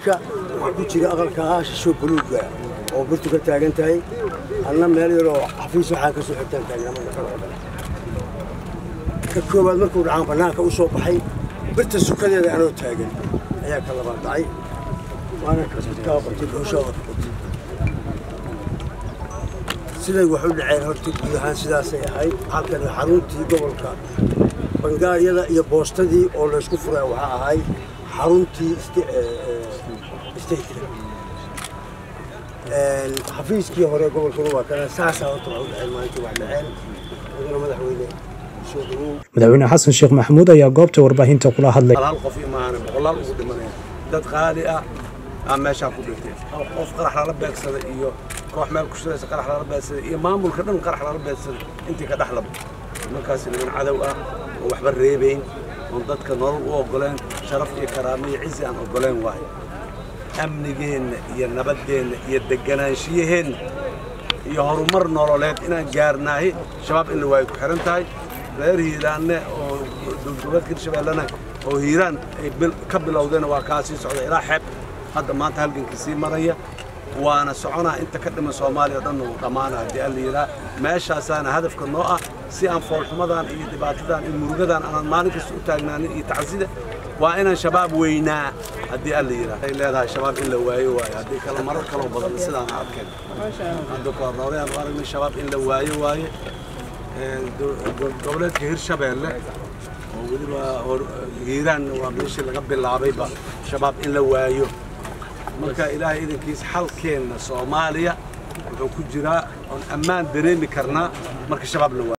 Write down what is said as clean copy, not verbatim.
saaka waxaa ku jira aqalka shisho buluuga oo birtu ka taagan tahay anna meel yar oo xafiis waxaa ka soo xigtaan taagnamada ka koobaad markuu dhacaan banaanka u soo baxay birta sukadeeda anoo taagan ayaa ka labaad dhacay waana ka qabtay hawshaa siday wax u dhaceen horta guud ahaan sidaasay ahayd halkan xaruntii gobolka bangaariyada iyo boostadii oo la isku furay waxa ahay xaruntii xafiiskii hore gobolka waa kana saasa horta wax u dhaceen maanta wax dhaceen madaxweyne xasan sheekh maxamuud ayaa goobta warbaahinta kula hadlay hal qof imaan boqolaal ugu dhimanay dad qaali ah meesha ku dhintay qof qarax la beegsada iyo koox meel ku shiraysa qarax la beegsada iyo maamulka dhan qarax la beegsada intii ka dhaxlab markaas niman cadow ah oo waxba reebayn oo dadka nolol u ogoleen sharaf iyo karaamo iyo cizi aan ogoleen waay amnigeena iyo nabadgeena iyo deganaanshiyaheena iyo horumar nololeed inaan gaarnaahay shabaab in la waayo ku xiran tahay reer hiiraanne oo dowladda Hirshabeellana oo hiiraan ay ka bilowdeen waa ka sii socda ilaa xeeb hadda maanta halganka sii maraya waana soconaa inta ka dhiman Soomaaliya dhan oo dhamaana hadii aan leeyahay meeshaasana hadafka noo ah si aan foolxumadan iyo dhibaatadan iyo murugadan aan maalin kasta u taagnaanin iyo tacsiida waa inaan shabaab weynaa hadii aan leeyahay ay leedahay shabaab in la waayo waayo hadii kala marar kala badan sidaan arkeen hadda ka horreeyaan aragnay shabaab in la waayo waayo dowladda Hirshabeelle oo waliba hiiraan waa meeshii laga bilaabayba shabaab in la waayo marka ilaahay idinkiisa xalkeena Soomaaliya wuxuu ku jiraa on ammaan dareemi karnaa marka shabaab la waayo